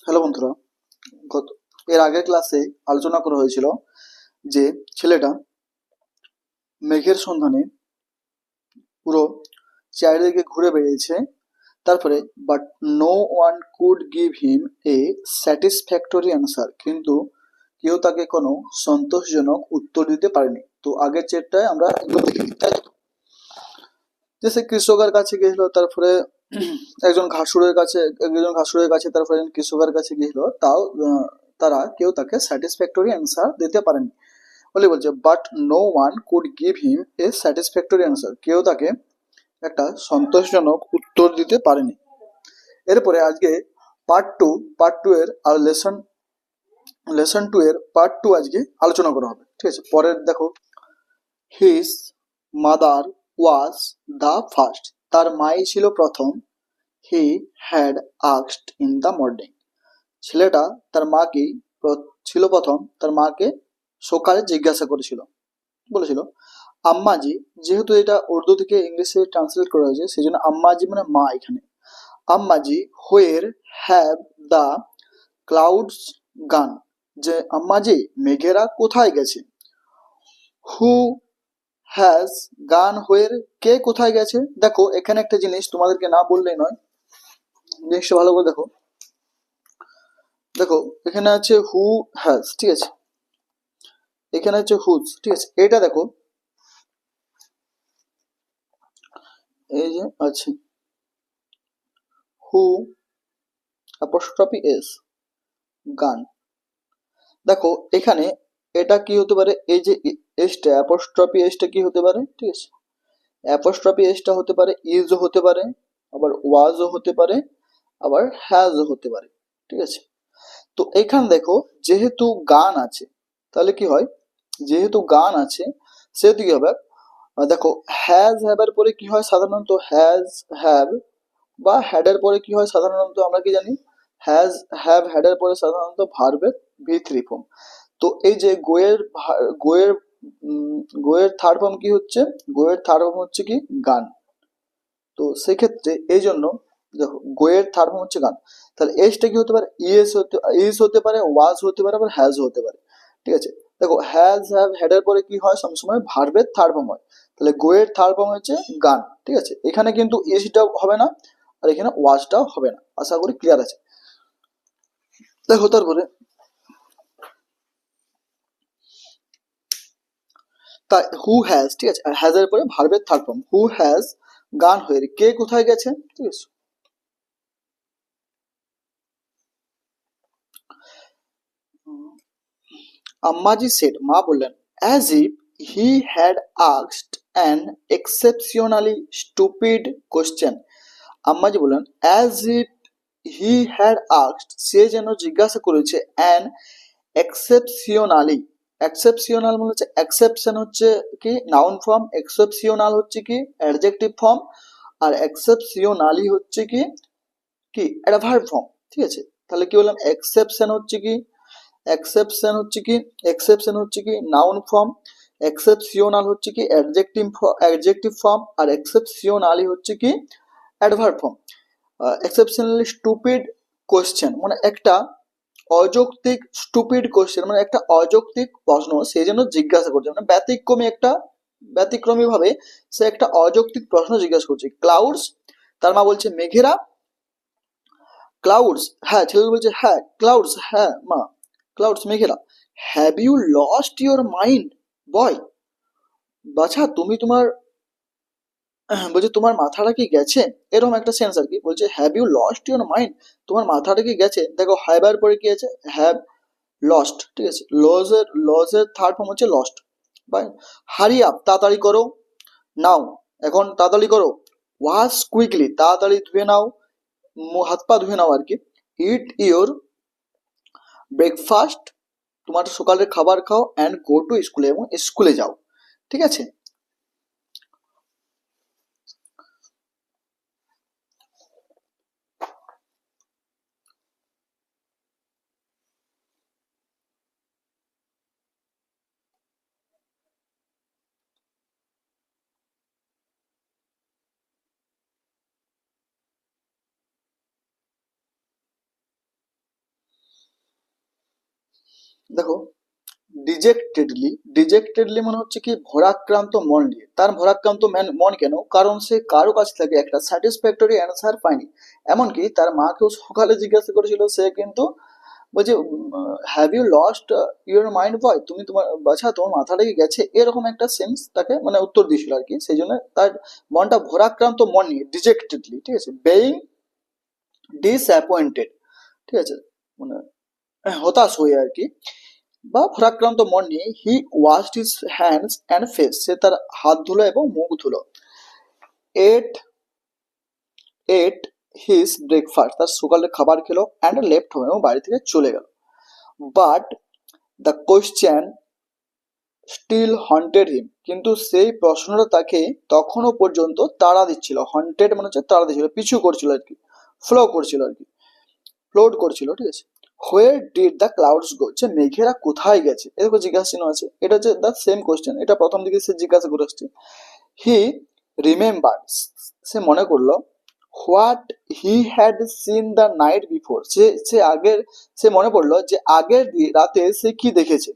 Hello বন্ধুরা, গত এর আগের ক্লাসে আলোচনা করা হয়েছিল যে ছেলেটা মেঘের সন্ধানে পুরো চারিদিকে ঘুরে বেড়িয়েছে। তারপরে but no one could give him a satisfactory answer, কিন্তু কেউ তাকে কোনো সন্তোষজনক উত্তর দিতে পারেনি। তো আগের চেটটায় আমরা এগুলো দেখে নিই, তাই তো? যে সে কৃষকের কাছে গেছিল, তারপরে একজন ঘাসুরের কাছে, তারপরে একজন কৃষকের কাছে গেছিল, তাও তারা কেউ তাকে স্যাটিসফ্যাক্টরি অ্যান্সার দিতে পারেনি। বলছে but no one could give him a satisfactory answer, কেউ তাকে একটা সন্তোষজনক উত্তর দিতে পারেনি। এরপরে আজকে পার্ট টু এর আর লেসন টু এর পার্ট টু আজকে আলোচনা করা হবে, ঠিক আছে? পরের দেখো, his mother was the first, তার মাই ছিল প্রথম। হি had asked in the morning, ছেলেটা তার মাকে ছিল প্রথম, তার মাকে সকালে জিজ্ঞাসা করেছিল, বলেছিল আম্মাজি। যেহেতু এটা উর্দু থেকে ইংলিশে ট্রান্সলেট করা হয়েছে, সেই জন্য আম্মাজি মানে মা এখানে। আম্মাজি হোয়ের হ্যাভ দ্য ক্লাউডস গান, যে আম্মাজি মেঘেরা কোথায় গেছে। হু হ্যাজ গান হোয়ের, কে কোথায় গেছে। দেখো এখানে একটা জিনিস তোমাদেরকে না বললেই নয়, জিনিসটা ভালো করে দেখো। দেখো এখানে আছে হু হ্যাজ, ঠিক আছে, এখানে হচ্ছে হুজ, ঠিক আছে। এটা দেখো, এই যে আছে হু অ্যাপোস্ট্রফি এস গান। দেখো এখানে এটা কি হতে পারে, এই যে এসটা অ্যাপোস্ট্রফি এসটা কি হতে পারে, ঠিক আছে? অ্যাপোস্ট্রফি এসটা হতে পারে ইজও হতে পারে, আবার ওয়াজও হতে পারে, আবার হ্যাজও হতে পারে, ঠিক আছে? তো এখানে দেখো যেহেতু গান আছে, তাহলে কি হয়, যেহেতু গান আছে সেহেতু কি হবে, দেখো হ্যাজ হ্যাবের পরে কি হয় সাধারণত, হ্যাজ হ্যাভ বা হ্যাডের পরে কি হয় সাধারণত, আমরা কি জানি, হ্যাজ হ্যাভ হ্যাডের পরে সাধারণত ভার্বের ভি3 ফর্ম। তো এই যে গোয়ের গোয়ের থার্ড ফর্ম কি হচ্ছে, গোয়ের থার্ড ফর্ম হচ্ছে কি গান। তো সেক্ষেত্রে এই জন্য দেখো গোয়ের থার্ড ফর্ম হচ্ছে গান, তাহলে এসটা কি হতে পারে, ইজ হতে পারে, ওয়াজ হতে পারে, আবার হ্যাজ হতে পারে, ঠিক আছে? দেখো হ্যাজ হ্যাভ হ্যাডের পরে কি হয়, সবসময় ভার্বের থার্ড ফর্ম হয়, তাহলে গোয়ের থার্ড ফর্ম হচ্ছে গান, ঠিক আছে? এখানে কিন্তু ইজটাও হবে না, আর এখানে ওয়াজটাও হবে না। আশা করি ক্লিয়ার আছে। দেখো তারপরে তাই হু হ্যাজ, ঠিক আছে, আর হ্যাজ এর পরে ভার্বের third form who has gone হয়ে, কে কোথায় গেছে, ঠিক আছে? আম্মাজি সেড, মা বললেন, as if he had asked an exceptionally stupid question. Ammaji বললেন as if he had asked, সে যেন জিজ্ঞাসা করেছে, অ্যান এক্সেপশনালি, এক্সেপশনাল মানে হচ্ছে, এক্সেপশন হচ্ছে কি নাউন ফর্ম, এক্সেপশনাল হচ্ছে কি অ্যাডজেক্টিভ ফর্ম, আর এক্সেপশনালি হচ্ছে কি কি একটা ভার্ব ফর্ম, ঠিক আছে? তাহলে কি বললাম, এক্সেপশন হচ্ছে কি নাউন ফর্ম, এক্সেপশনাল হচ্ছে কি অ্যাডজেক্টিভ ফর্ম, আর এক্সেপশনালি হচ্ছে কি adverb form. Exceptionally stupid question মানে একটা অযৌক্তিক, স্টুপিড কোশ্চেন মানে একটা অযৌক্তিক প্রশ্ন সে যেন জিজ্ঞাসা করছে, মানে ব্যতিক্রমী ভাবে সে একটা অযৌক্তিক প্রশ্ন জিজ্ঞাসা করছে। ক্লাউডস, তার মা বলছে মেঘেরা, ক্লাউডস, হ্যাঁ ছেলে বলছে হ্যাঁ ক্লাউডস, হ্যাঁ মা ক্লাউডস মেঘেরা। Have you lost your mind boy, বাছা তুমি তোমার বলছে তোমার মাথাটা কি গেছে, এরকম একটা সেন্স আর কি। বলছে have you lost your mind, তোমার মাথাটা কি গেছে। দেখো হ্যাবার পরে কি আছে, হ্যাভ লস্ট, ঠিক আছে? লজের থার্ড ফর্ম হচ্ছে লস্ট। বাই, হারি আপ, তাড়াতাড়ি করো, নাও, এখন তাড়াতাড়ি করো, ওয়াশ কুইকলি, তাড়াতাড়ি ধুয়ে নাও, হাত পা ধুয়ে নাও আর কি। ইট ইওর ব্রেকফাস্ট, তোমার সকালের খাবার খাও, অ্যান্ড গো টু স্কুলে, এবং স্কুলে যাও, ঠিক আছে? দেখো, ডিজেক্টেডলি মানে হচ্ছে কি ভরাক্রান্ত মন নিয়ে। তার ভরাক্রান্ত মন কেন? কারণ সে কারো কাছ থেকে একটা স্যাটিসফ্যাক্টরি অ্যান্সার পায়নি। এমনকি তার মাকেও সকালে জিজ্ঞাসা করেছিল, সে কিন্তু বলছে, have you lost your mind boy, তুমি তোমার বাছা তোমার মাথাটা কি গেছে, এরকম একটা সেন্স তাকে মানে উত্তর দিয়েছিল আর কি। সেই জন্য তার মনটা ভরাক্রান্ত মন নিয়ে, ডিজেক্টেডলি, ঠিক আছে, বেইং ডিসঅ্যাপয়েন্টেড, ঠিক আছে, মানে হতাশ হয়ে আর কি, বা ভরাক্রান্ত মন নিয়ে he washed his hands and face, সে তার হাত ধুলো এবং মুখ ধুলো। এট এট হিজ ব্রেকফাস্ট, তার সকালের খাবার খেলো, অ্যান্ড লেফট হোম, এবং বাড়ি থেকে চলে গেল। But the question still haunted him, কিন্তু সেই প্রশ্নটা তাকে তখনও পর্যন্ত তাড়া দিচ্ছিল। হন্টেড মানে হচ্ছে তাড়া দিচ্ছিল, পিছু করছিল আর কি, ফ্লো করছিল আর কি, ফ্লোট করছিল, ঠিক আছে। হোয়ার ডিড দ্য ক্লাউডস গো, যে মেঘেরা কোথায় গেছে, এরকম জিজ্ঞাসা চিহ্ন আছে। এটা হচ্ছে দ্য সেম কোয়েশ্চেন, এটা প্রথম দিকে সে জিজ্ঞাসা করে আসছে। হি রিমেম্বার্ড, সে মনে করলো, what he had seen the night before, সে মনে পড়লো যে আগের রাতে সে কি দেখেছে।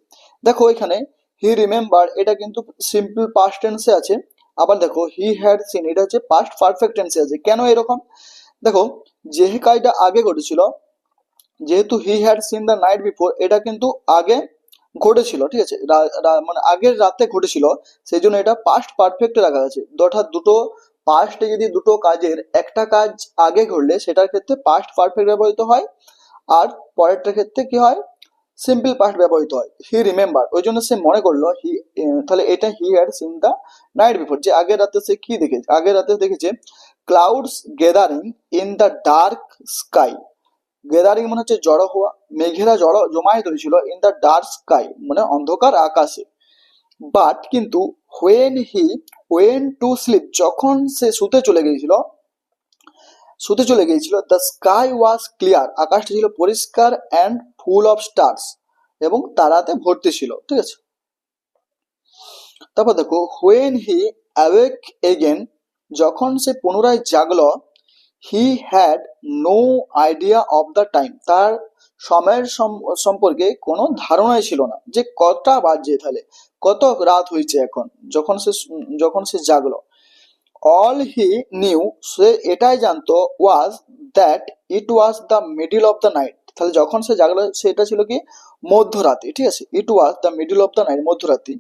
দেখো এখানে হি রিমেম্বার, এটা কিন্তু সিম্পল পাস্ট টেন্সে আছে। আবার দেখো হি হ্যাড সিন, এটা হচ্ছে পাস্ট পারফেক্ট টেন্সে আছে। কেন এরকম? দেখো, যে কাজটা আগে ঘটেছিল, যেহেতু হি had seen the night before, এটা কিন্তু আগে ঘটেছিল, ঠিক আছে, মানে আগের রাতে ঘটেছিল, সেই জন্য এটা পাস্ট পারফেক্টে রাখা আছে। অর্থাৎ দুটো পাস্টে যদি দুটো কাজের একটা কাজ আগে ঘটলে সেটার ক্ষেত্রে পাস্ট পারফেক্ট ব্যবহৃত হয়, আর পরেরটার ক্ষেত্রে কি হয়, সিম্পল পাস্ট ব্যবহৃত হয়। হি রিমেম্বার, ওই জন্য সে মনে করলো, তাহলে এটা হি had seen the night before, যে আগের রাতে সে কি দেখেছে, আগের রাতে দেখেছে clouds gathering in the dark sky. Gathering মানে হচ্ছে জড়ো হওয়া, মেঘেরা জমায়েত হয়েছিল ইন দ্য ডার্ক স্কাই মানে অন্ধকার আকাশে। বাট কিন্তু ওয়েন টু স্লিপ, যখন সে শুতে চলে গিয়েছিল, দ্য স্কাই ওয়াজ ক্লিয়ার, আকাশটা ছিল পরিষ্কার, অ্যান্ড ফুল অফ স্টার্স, এবং তারাতে ভর্তি ছিল, ঠিক আছে। তারপর দেখো, হোয়েন হি অ্যাওয়েক এগেন, যখন সে পুনরায় জাগলো, he had no idea of the time, তার সময়ের সম্পর্কে কোনো ধারণাই ছিল না, যে কতটা বাজে, তাহলে কত রাত হয়েছে এখন, যখন সে জাগলো। অল হি নিউ, সে এটাই জানতো, was that it was the middle of the night, তাহলে যখন সে জাগলো সেটা ছিল কি মধ্যরাতে, ঠিক আছে, it was the middle of the night, মধ্যরাতে।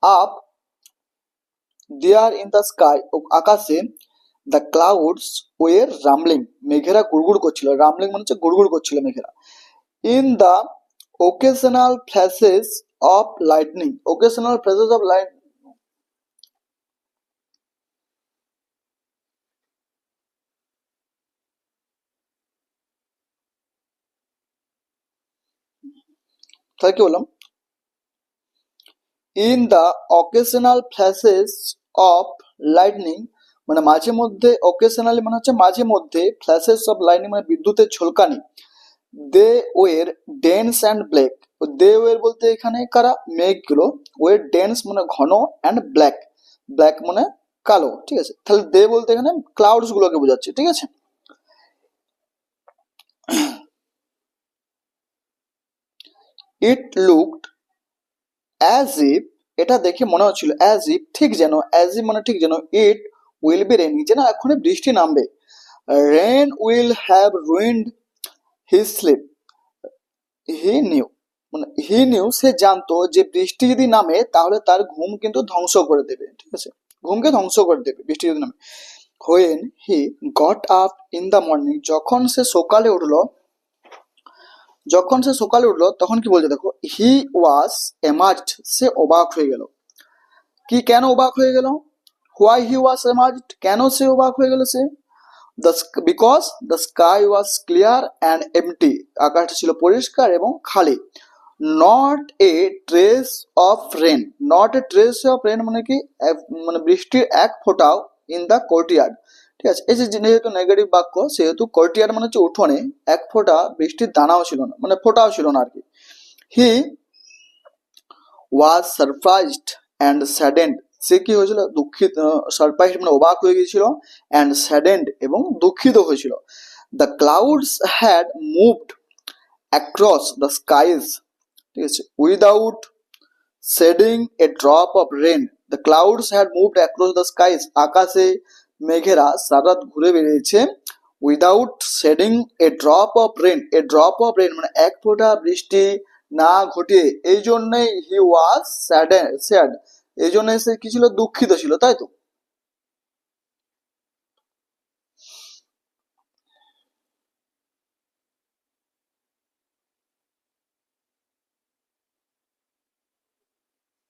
Up there in the sky, আকাশে, দ্য ক্লাউডস ওয়ের রামলিং, মেঘেরা গুড়গুড় করছিল, রামলিং মানে হচ্ছে গুড়গুড় করছিল মেঘেরা। In the occasional flashes of lightning, occasional flashes of light, তাহলে কি বললাম, in the occasional flashes of lightning, মানে মাঝে মধ্যে, অকেশনালি মানে হচ্ছে মাঝে মধ্যে, ফ্ল্যাশেস অফ লাইটনিং মানে বিদ্যুতের ঝলকানি। দে ওয়ের ডেন্স অ্যান্ড ব্ল্যাক, দে ওয়ের বলতে এখানে কারা, মেঘগুলো, ওয়ের ডেন্স মানে ঘন, অ্যান্ড ব্ল্যাক, ব্ল্যাক মানে কালো, ঠিক আছে। তাহলে দে বলতে এখানে ক্লাউডস গুলোকে বোঝাচ্ছে, ঠিক আছে। ইট লুকড অ্যাজ ইফ, এটা দেখে মনে হচ্ছিল, অ্যাজ ইফ ঠিক যেন, অ্যাজ ইফ মানে ঠিক যেন, ইট উইল বি রেনিং, যেন এখনই বৃষ্টি নামবে। Rain will have ruined his sleep, he knew, মানে হি নিউ, সে জানতো যে বৃষ্টি যদি নামে তাহলে তার ঘুম কিন্তু ধ্বংস করে দেবে, ঠিক আছে, ঘুমকে ধ্বংস করে দেবে বৃষ্টি যদি নামে। When he got up in the morning, যখন সে সকালে উঠলো তখন কি বলছে, দেখো, হি ওয়াজ এমার্জড, সে অবাক হয়ে গেল। কেন অবাক হয়ে গেল? হোয়াই হি ওয়াজ এমার্জড, কেন সে অবাক হয়ে গেল সে? Because the sky was clear and empty, আকাশটা ছিল পরিষ্কার এবং খালি। Not a trace of rain, not a trace of rain মানে কি, মানে বৃষ্টির এক ফোঁটাও ইন দ্য কোর্টিয়ার্ড, ঠিক আছে। এই যে যেহেতু নেগেটিভ বাক্য, সেহেতু কোর্টিয়ার্ড মানে হচ্ছে উঠোনে, এক ফোঁটা বৃষ্টির দানাও ছিল না, মানে ফোঁটাও ছিল না আর কি। হি ওয়াজ সারপ্রাইজড অ্যান্ড স্যাডেন্ড, সে কি হয়েছিল, দুঃখিত, সারপ্রাইজ মানে অবাক হয়ে গিয়েছিল, অ্যান্ড স্যাডেন্ড এবং দুঃখিত হয়েছিল। The clouds had moved across the skies, ঠিক আছে, without shedding a drop of rain the clouds had moved across the skies আকাশে মেঘেরা সারা রাত ঘুরে বেরিয়েছে without shedding a drop of rain a drop of rain মানে এক ফোঁটা বৃষ্টি না ঘটিয়ে এই জন্যই হি ওয়াজ স্যাড এই জন্য সে কি ছিল দুঃখিত ছিল তাই তো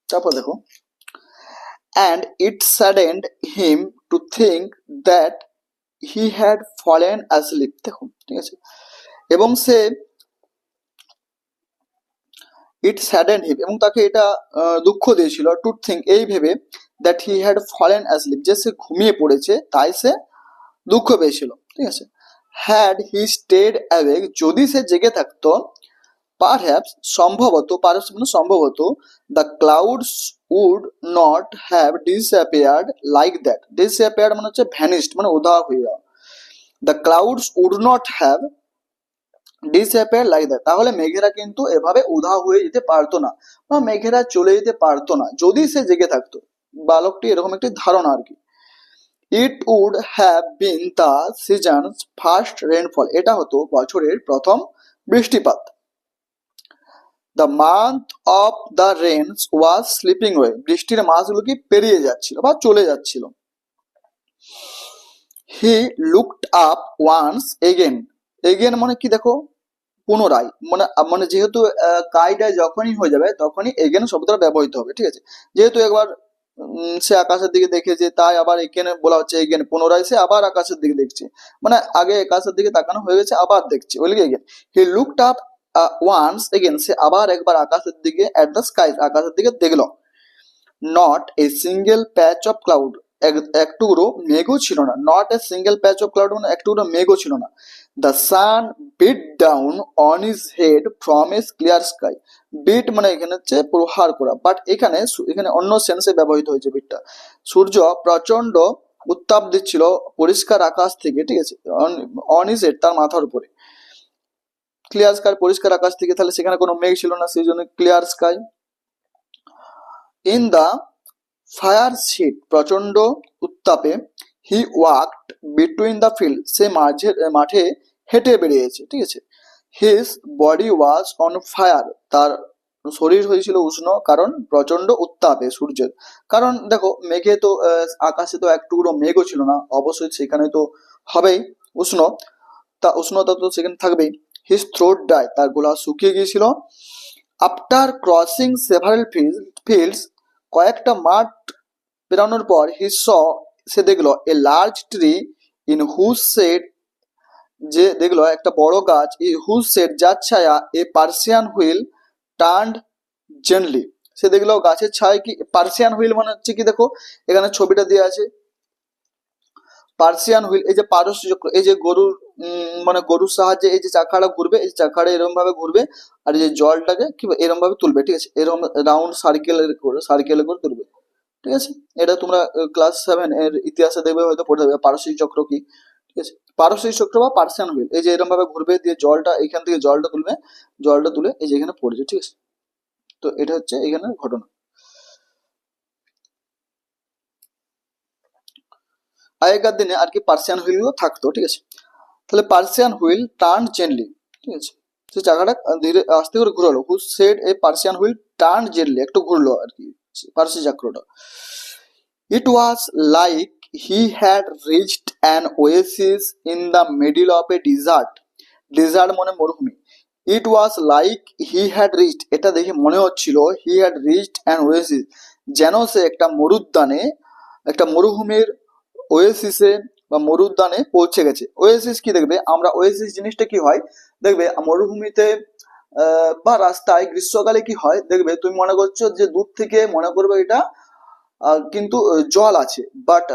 তারপর দেখো and it saddened him to think that he had fallen asleep দেখো ঠিক আছে এবং সে ইট স্যাডেন্ড হিম এবং তাকে এটা দুঃখ দিয়েছিল টু থিঙ্ক এই ভেবে that he had fallen asleep যে সে ঘুমিয়ে পড়েছে তাই সে দুঃখ পেয়েছিল ঠিক আছে হ্যাড হি স্টেড অ্যাওয়েক যদি সে জেগে থাকতো পারহ্যাপস সম্ভবত the clouds would not have disappeared like that disappeared মানে হচ্ছে ভ্যানিশড মানে উধাও হয়ে যাওয়া the clouds would not have disappear like that তাহলে মেঘেরা কিন্তু এভাবে উধাও হয়ে যেতে পারতো না বা মেঘেরা চলে যেতে পারতো না যদি সে জেগে থাকতো বালকটি এরকম একটি ধারণা আর কি it would have been the seasons first rainfall এটা হতো বছরের প্রথম বৃষ্টিপাত the month of the rains was slipping away বৃষ্টির মাসগুলো কি পেরিয়ে যাচ্ছিল বা চলে যাচ্ছিল he looked up once again মানে কি দেখো পুনরায় মানে মানে যেহেতু কাইটা যখনই হয়ে যাবে তখনই এগেন শব্দটা ব্যবহৃত হবে ঠিক আছে যেহেতু একবার সে আকাশের দিকে দেখেছে তাই আবার এখানে বলা হচ্ছে এগেন পুনরায় সে আবার আকাশের দিকে দেখছে মানে আগে আকাশের দিকে তাকানো হয়ে গেছে আবার দেখছে ওই লিগে again he looked up once again সে আবার একবার আকাশের দিকে অ্যাট দ্য স্কাইজ আকাশের দিকে দেখলো not a single patch of cloud একটুকরো মেঘও ছিল না not a single patch of cloud মানে একটুকরো মেঘও ছিল না the sun beat down on his head from a clear sky beat মানে এখানে হচ্ছে প্রহার করা বাট এখানে অন্য সেন্সে ব্যবহৃত হয়েছে বিটটা সূর্য প্রচন্ড উত্তাপ দিচ্ছিল পরিষ্কার আকাশ থেকে ঠিক আছে অন হিজ হেড তার মাথার উপরে ক্লিয়ার স্কাই পরিষ্কার আকাশ থেকে তাহলে সেখানে কোনো মেঘ ছিল না সেই জন্য clear sky in the fiery heat প্রচন্ড উত্তাপে he walked between the field সে মাঠে হেঁটে বেরিয়েছে ঠিক আছে his body was on fire তার শরীর হয়েছিল উষ্ণ কারণ প্রচন্ড উত্তাপে সূর্যের কারণ দেখো মেঘে তো আকাশে তো এক টুকরো মেঘও ছিল না অবশ্যই সেখানে তো হবেই উষ্ণতা তো সেখানে থাকবেই হিজ থ্রোট ডাই তার গলা শুকিয়ে গিয়েছিল আফটার ক্রসিং সেভারাল ফিল্ডস কয়েকটা মাঠ পেরানোর পর সে দেখলো a large tree in whose shade যে দেখলো একটা বড় গাছ হুজ সেড যার ছায়া a Persian wheel turned gently সে দেখলো গাছের ছায় কি পার্সিয়ান হুইল মানে হচ্ছে কি দেখো এখানে ছবিটা দেওয়া আছে পার্সিয়ান হুইল এই যে পারস্য চক্র এই যে গরুর মানে গরুর সাহায্যে এই যে চাকাটা ঘুরবে এই চাকাটা এরকম ভাবে ঘুরবে আর এই যে জলটাকে কি এরকম ভাবে তুলবে ঠিক আছে এরকম রাউন্ড সার্কেলে করে তুলবে ঠিক আছে এটা তোমরা ক্লাস 7 এর ইতিহাসে দেখবে হয়তো পড়ে যাবে পারস্যিক চক্র কি ঠিক আছে পারস্যিক চক্র বা পার্সিয়ান হুইল এই যে এরকম ভাবে ঘুরবে দিয়ে জলটা এখান থেকে জলটা তুলে এই যে এখানে পড়েছে ঠিক আছে তো এটা হচ্ছে এখানে ঘটনা আগেকার দিনে আর কি পার্সিয়ান হুইলগুলো থাকতো ঠিক আছে তাহলে পার্সিয়ান হুইল টার্ন জেন্টলি ঠিক আছে সে চাকাটা ধীরে আস্তে করে ঘুরালো who said a Persian wheel turn gently একটু ঘুরলো আর কি পার্সি চক্রটা it was like he had reached an oasis in the middle of a desert মানে মরুভূমি it was like he had reached এটা দেখে মনে হচ্ছিল he had reached an oasis যেন সে একটা মরুভূমির ওয়েসিসে বা মরুদ্যানে পৌঁছে গেছে ওয়েসিস কি দেখবে আমরা ওয়েসিস জিনিসটা কি হয় দেখবে মরুভূমিতে বা রাস্তায় গ্রীষ্মকালে কি হয় দেখবে তুমি মনে করছো যে দূর থেকে মনে করবে এটা কিন্তু জল আছে বাট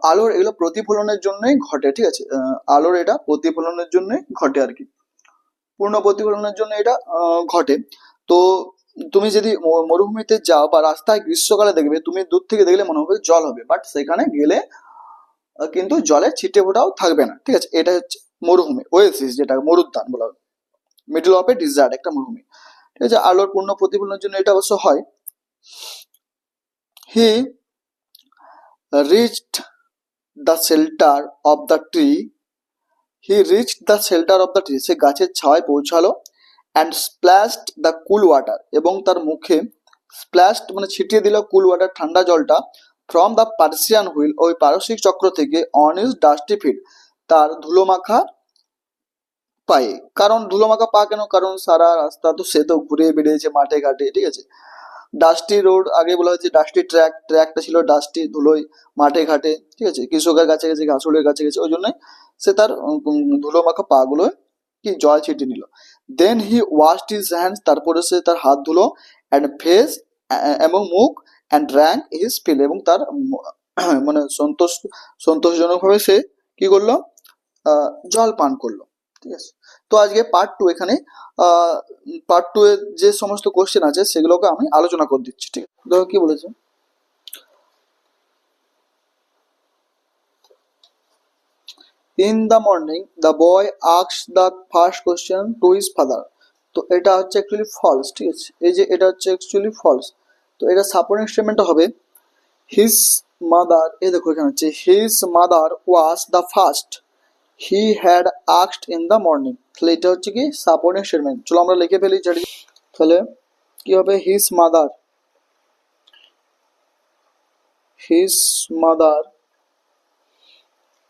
আলোর এগুলো প্রতিফলনের জন্যই ঘটে ঠিক আছে আলোর এটা প্রতিফলনের জন্যই ঘটে আর কি পূর্ণ প্রতিফলনের জন্য এটা ঘটে তো তুমি যদি মরুভূমিতে যাও বা রাস্তায় গ্রীষ্মকালে দেখবে তুমি দূর থেকে দেখলে মনে হবে জল হবে বাট সেখানে গেলে কিন্তু জলের ছিটে ফোটাও থাকবে না ঠিক আছে এটা হচ্ছে মরুভূমি ওয়েসিস যেটা মরুদ্যান বলা হয় মিডল অফ এ ডিজার্ট একটা মরুভূমি ঠিক আছে, আলোর পূর্ণ প্রতিফলনের জন্য এটা অবশ্য হয়। He reached the shelter of the tree, he reached the shelter of the tree, সে গাছের ছায়ায় পৌঁছালো। And splashed the cool water, এবং তার মুখে স্প্ল্যাশড মানে ছিটিয়ে দিল কুল ওয়াটার ঠান্ডা জলটা, ফ্রম দ্য পার্সিয়ান হুইল, ওই পারসিক চক্র থেকে, অন ইজ ডাস্টি ফিট, তার ধুলোমাখা পায়ে। কারণ ধুলোমাখা পা কেন, কারণ সারা রাস্তা তো সে তো ঘুরে বেরিয়েছে মাঠে ঘাটে, ঠিক আছে। ডাস্টি রোড, আগে বলা হয়েছে ডাস্টি ট্র্যাক, ট্র্যাকটা ছিল ডাস্টি, ধুলোয় মাঠে ঘাটে, ঠিক আছে, কৃষকের কাছে গেছে, ঘাসুলের কাছে গেছে, ওই জন্যই সে তার ধুলো মাখা পা গুলো কি জল ছিটিয়ে নিল। দেন হি ওয়াশড হিজ হ্যান্ডস, তারপরে সে তার হাত ধুলো, অ্যান্ড ফেস, এবং মুখ, অ্যান্ড ড্র্যাঙ্ক হিজ ফিল, এবং তার মানে সন্তোষজনক ভাবে সে কি করলো, জল পান করলো। ঠিক আছে, তো আজকে পার্ট 2 এখানে পার্ট 2 এর যে সমস্ত কোশ্চেন আছে সেগুলোকে আমি আলোচনা করে দিচ্ছি। ঠিক আছে, দেখো কি বলেছে। In the morning the boy asked the first question to his father, তো এটা হচ্ছে অ্যাকচুয়ালি ফলস। ঠিক আছে, এই যে এটা হচ্ছে অ্যাকচুয়ালি ফলস, তো এটা সাপোর্টিং স্টেটমেন্টটা হবে হিজ মাদার, এই দেখো এখানে হচ্ছে his mother was the first he had asked in the morning, তাহলে এটা হচ্ছে কি সাপোর্টিং স্টেটমেন্ট। চলো আমরা লিখে ফেলি, তাহলে কি হবে, his mother, his mother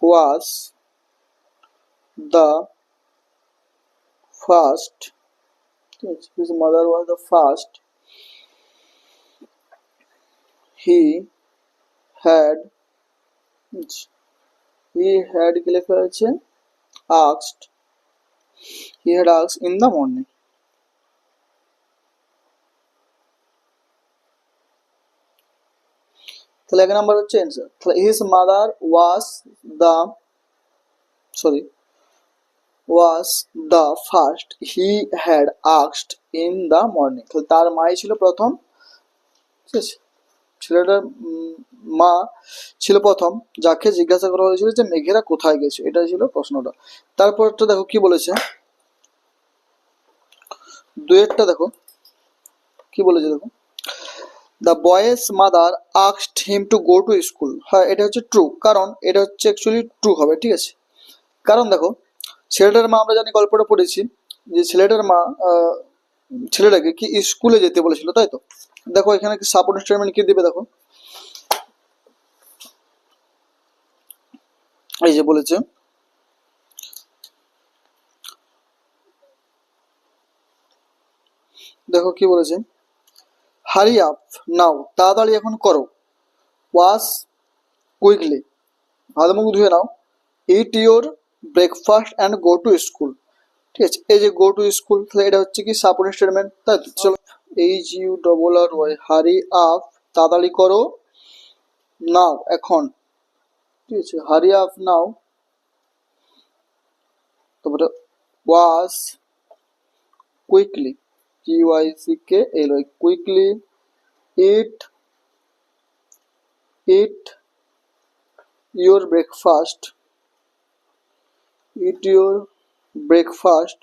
was the first, his mother was the first he had কি লেখা হয়েছে asked, he had asked in the morning। তাহলে এক নাম্বার হচ্ছে অ্যান্সার। তাহলে his mother was the first he had asked in the morning, তাহলে তার মাই ছিল প্রথম, ঠিক আছে, ছেলেটার মা ছিল প্রথম যাকে জিজ্ঞাসা করা হয়েছিল যে মেঘেরা কোথায় গেছে, এটা ছিল প্রশ্নটা। তারপরটা দেখো কি বলেছে, দুয়েরটা দেখো কি বলেছে, দেখো the boys mother asked him to go to school, হ্যাঁ এটা হচ্ছে ট্রু, কারণ এটা হচ্ছে অ্যাকচুয়ালি ট্রু হবে। ঠিক আছে, কারণ দেখো ছেলেটার মা, আমরা জানি গল্পটা পড়েছি যে ছেলেটার মা ছেলেটাকে কি স্কুলে যেতে বলেছিল, তাই তো। দেখো এখানে কি সাপোর্টিং স্টেটমেন্ট কি দিবে, দেখো এই যে বলেছে দেখো কি বলেছে, হারি আপ নাও, তাড়াতাড়ি এখন করো, ওয়াশ কুইকলি, হাত মুখ ধুয়ে নাও, eat your breakfast and go to school. ঠিক আছে, এই যে গো টু স্কুল, তাহলে এটা হচ্ছে কি সাপোর্টিং স্টেটমেন্ট, তাই তো। চলো HURRY, হারি আপ তাড়াতাড়ি করো, নাও এখন, ঠিক আছে, হারি আপ নাও, তারপরে wash quickly, QUICKLY, quickly, it your breakfast, eat your breakfast,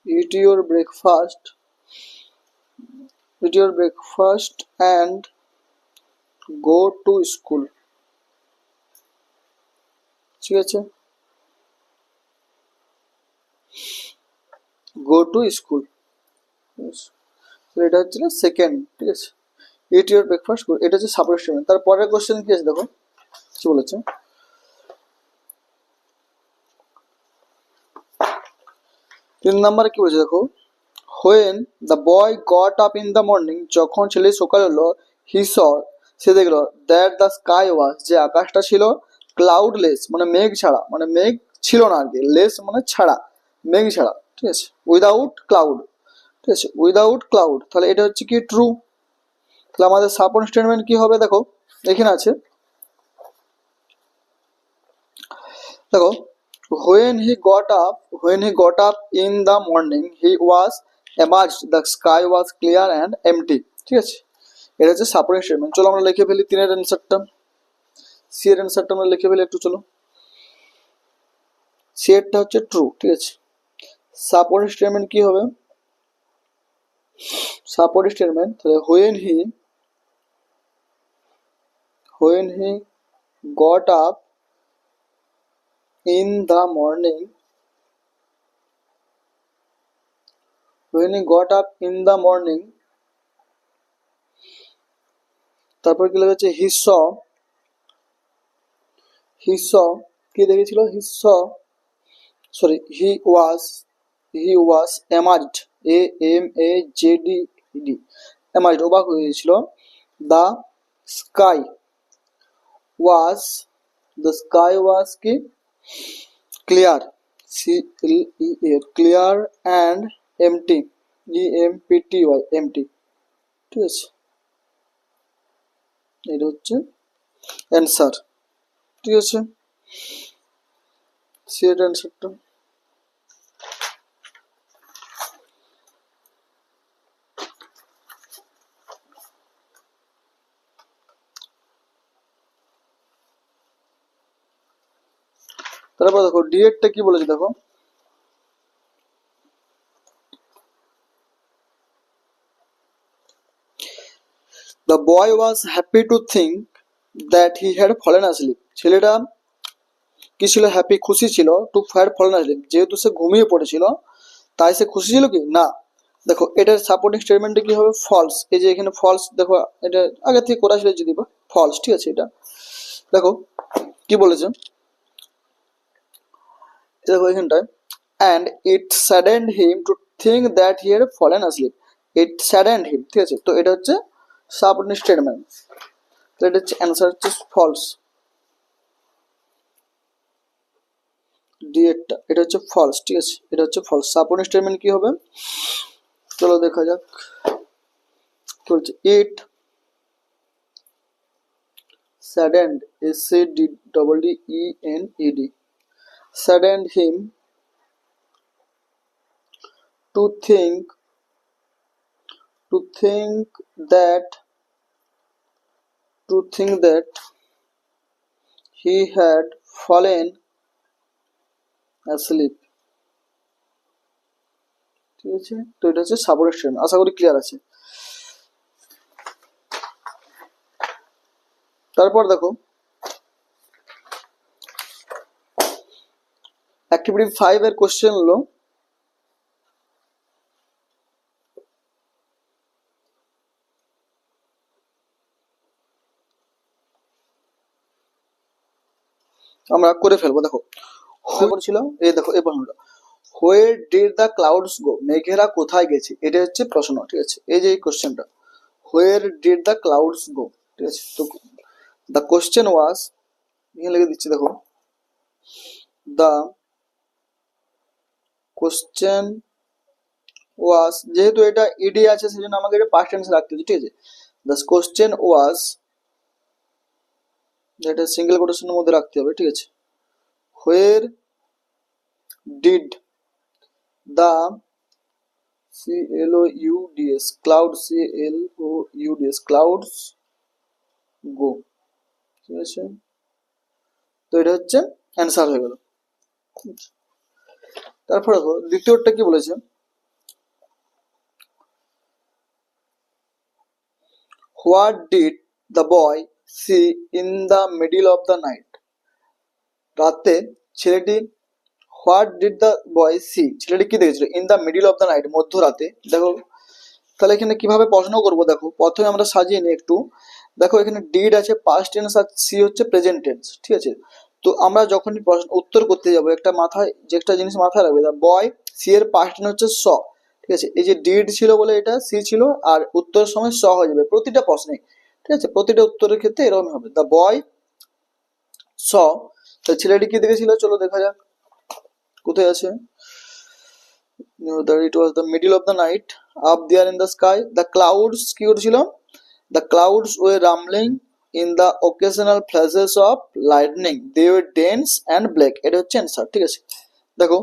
eat your breakfast, eat your breakfast and go to school। ঠিক আছে, go to school, এটা হচ্ছে সেকেন্ড। ঠিক আছে, eat your breakfast, এটা হচ্ছে সাপোর্টিং স্টেটমেন্ট। তারপরের কোশ্চেন কি আছে দেখো কি বলেছে, 3 নাম্বার কি বলেছে দেখো, when the boy got up in the morning, যখন ছেলে সকাল হলো, he saw, সে দেখলো, that the sky was, যে আকাশটা ছিল, cloudless মানে মেঘ ছাড়া, মানে মেঘ ছিল না আর কি, লেস মানে ছাড়া, মেঘ ছাড়া, ঠিক আছে, উইদাউট ক্লাউড, ঠিক আছে, উইদাউট ক্লাউড, তাহলে এটা হচ্ছে কি ট্রু। তাহলে আমাদের সাপোর্টিং স্টেটমেন্ট কি হবে দেখো এখানে আছে, দেখো when he got up in the morning he was emerged, the sky was clear and empty। ঠিক আছে, এটা হচ্ছে সাপোর্টিং স্টেটমেন্ট। চলো আমরা লিখে ফেলি তিনের অ্যান্সারটা, সি এর অ্যান্সারটা আমরা লিখে ফেলি একটু, চলো সি এরটা হচ্ছে ট্রু। ঠিক আছে, সাপোর্টিং স্টেটমেন্ট কি হবে, সাপোর্ট স্টেটমেন্ট, তাহলে when he got up in the morning, when he got up in the morning, তারপর কি লেগেছে he saw কি দেখেছিল he was amazed, amazed, amazed অবাক হয়ে গেছিল। the sky was the sky was কি clear, clear and empty, empty, empty, ঠিক আছে, এটা হচ্ছে অ্যান্সার, ঠিক আছে, সিলেক্ট অ্যান্সারটা। তারপর দেখো ডিএডটা কি বলেছে দেখো, the boy was happy to think that he had fallen asleep, ছেলেটা কি ছিল, হ্যাপি খুশি ছিল, টু হ্যাড ফলেন asleep যেহেতু সে ঘুমিয়ে পড়েছিল তাই সে খুশি ছিল কি না। দেখো এটার সাপোর্টিং স্টেটমেন্টে কি হবে, ফলস, এই যে এখানে ফলস দেখো, এটা আগে থেকে করা ছিল যদি বা ফলস, ঠিক আছে। এটা দেখো কি বলেছে, দেখো এখানটায় and it saddened him to think that he had fallen asleep, it saddened him, ঠিক আছে। তো এটা হচ্ছে সাপোর্টিং স্টেটমেন্ট, তো এটা হচ্ছে অ্যান্সার হচ্ছে ফলস, ডিএডটা এটা হচ্ছে ফলস, ঠিক আছে, এটা হচ্ছে ফলস। সাপোর্টিং স্টেটমেন্ট কি হবে চলো দেখা যাক, কি বলছে, it saddened, saddened, saddened him to think that he had fallen asleep, ঠিক আছে। তো এটা হচ্ছে সাপোর্টিং স্টেটমেন্ট, আশা করি ক্লিয়ার আছে। তারপর দেখো অ্যাক্টিভিটি 5 এর কোশ্চেন হলো, আমরা করে ফেলবো। দেখো ছিল, এই দেখো এই প্রশ্নটা, হোয়ার ডিড দ্য ক্লাউডস গো, মেঘেরা কোথায় গেছে, এটা হচ্ছে প্রশ্ন, ঠিক আছে। এই যে এই কোশ্চেনটা, হোয়ার ডিড দ্য ক্লাউডস গো, ঠিক আছে। তো দ্য কোশ্চেন ওয়াজ, এখানে লিখে দিচ্ছি দেখো, দ্য কোশ্চেন ওয়াজ, যেহেতু এটা ইডি আছে সেজন্য আমাকে এটা পাস্ট টেন্স রাখতে হবে, ঠিক আছে। দ্য কোশ্চেন ওয়াজ, এটা সিঙ্গেল কোটেশনের মধ্যে রাখতে হবে, ঠিক আছে। Where did the CLOUDS cloud, CLOUDS clouds go, ঠিক আছে। তো এটা হচ্ছে অ্যান্সার হয়ে গেল। তারপর দেখো দ্বিতীয়টা কি বলেছে, what did the boy see in the middle of the night, রাতে ছেলেটি, what did the boy see, ছেলেটি কি দেখেছিল, in the middle of the night, মধ্যরাতে। দেখো তাহলে এখানে কিভাবে প্রশ্ন করবো, দেখো প্রথমে আমরা সাজিয়ে নিই একটু। দেখো এখানে ডিড আছে পাস্ট টেন্স আর সি হচ্ছে প্রেজেন্ট টেন্স, ঠিক আছে। তো আমরা যখনই উত্তর করতে যাব একটা মাথায়, যে একটা জিনিস মাথায় রাখবে, দা বয়, সি এর পাস্ট টেন্স হচ্ছে স, ঠিক আছে। এই যে ডিড ছিল বলে এটা সি ছিল, আর উত্তরের সময় স হয়ে যাবে প্রতিটা প্রশ্নে, ঠিক আছে। প্রতিটা উত্তরের ক্ষেত্রে এরকম হবে, দা বয় স। তো ছেলেটি কি দেখেছিল, চলো দেখা যাক কোথায় আছে, that it was the middle of the night, up there in the sky, the clouds কি করছিল, the clouds were rumbling in the occasional flashes of lightning, they were dense and black, এটা হচ্ছে অ্যান্সার, ঠিক আছে। দেখো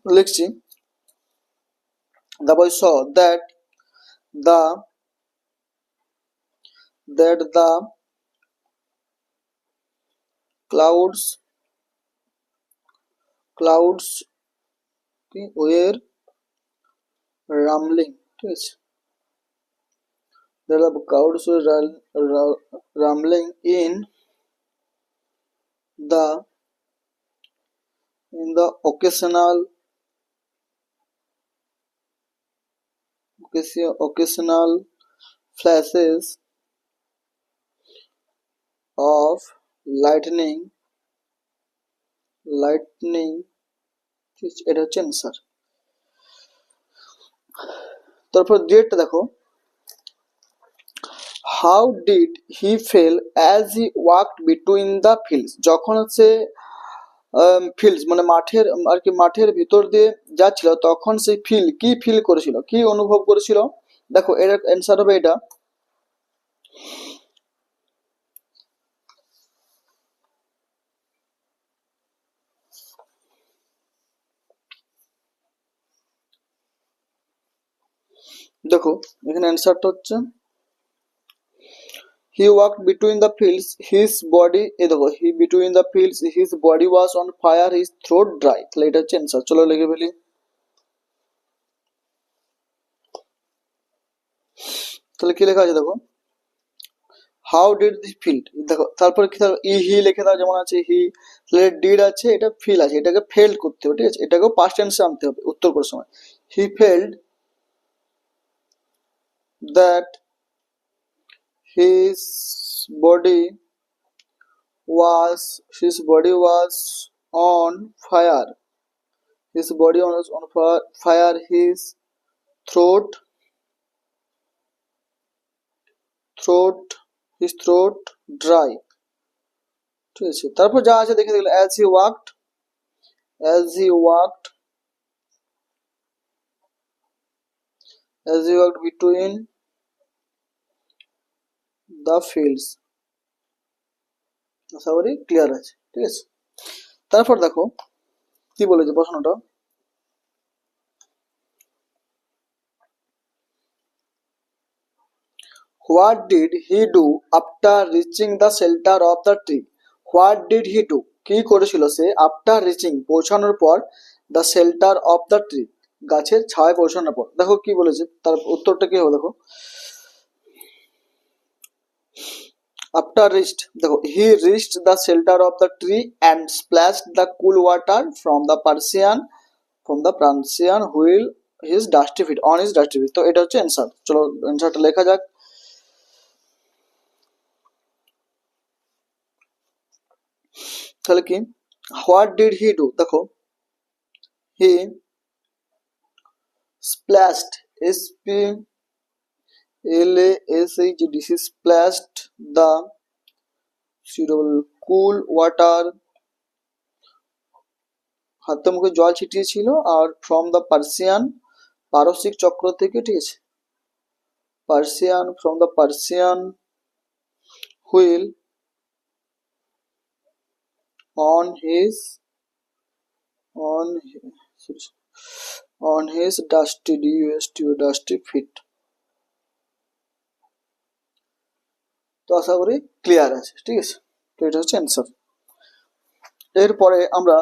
লিখছি, the boy saw the the clouds were rumbling, ঠিক আছে। There are crowds rumbling the in the occasional flashes of lightning lightning এটা হচ্ছে অ্যান্সার। তারপর ডিরেক্টটা দেখো, how did he fail as he walked between the fields, যখন সে fields মানে মাঠের আর কি মাঠের ভিতর দিয়ে যাচ্ছিল তখন সে কি ফিল করেছিল, কি অনুভব করেছিল। দেখো এর অ্যান্সার হবে এটা, দেখো এখানে অ্যান্সারটা হচ্ছে he walked between the fields his body, এই দেখো he between the fields his body was on fire his throat dry, তাহলে এটা হচ্ছে অ্যান্সার। চলো লিখে ফেলি, তাহলে কি লেখা আছে দেখো, হাউ ডিড দি ফিল, দেখো তারপরে কি হি লিখে দাও, যেমন আছে হি, তাহলে ডিড আছে, এটা ফিল আছে, এটাকে ফেল্ড করতে হবে, ঠিক আছে, এটাকেও পাস্ট টেন্সে আনতে হবে উত্তর করার সময়। He felt that his body was on fire, his body was on fire his throat his throat dry, ঠিক আছে। তারপর যা আছে দেখে দেখলে as he walked between the fields, আশা করি ক্লিয়ার আছে, ঠিক আছে। তারপর দেখো কি বলেছে প্রশ্নটা, what did he do after reaching the shelter of the tree, what did he do কি করেছিল সে after reaching পৌঁছানোর পর the shelter of the tree গাছের ছায়ায় পৌঁছানোর পর। দেখো কি বলেছে, তার উত্তরটা কি হবে দেখো, after reached, দেখো he reached the shelter of the tree and splashed the cool water from the Persian wheel his dusty feet on his dusty feet, তো এটা হচ্ছে অ্যান্সার। চলো অ্যান্সারটা লেখা যাক, তাহলে কি হোয়াট ডিড হি ডু, দেখো হি splashed SPLASHED splashed the cool water, হাতে মুখে জল ছিটিয়েছিল, আর ফ্রম দ্য পারসিক চক্র থেকে, ঠিক আছে, from the Persian wheel on his dusty feet, তো আশা করি ক্লিয়ার আছে, ঠিক আছে, তো এটা হচ্ছে অ্যান্সার। এরপরে আমরা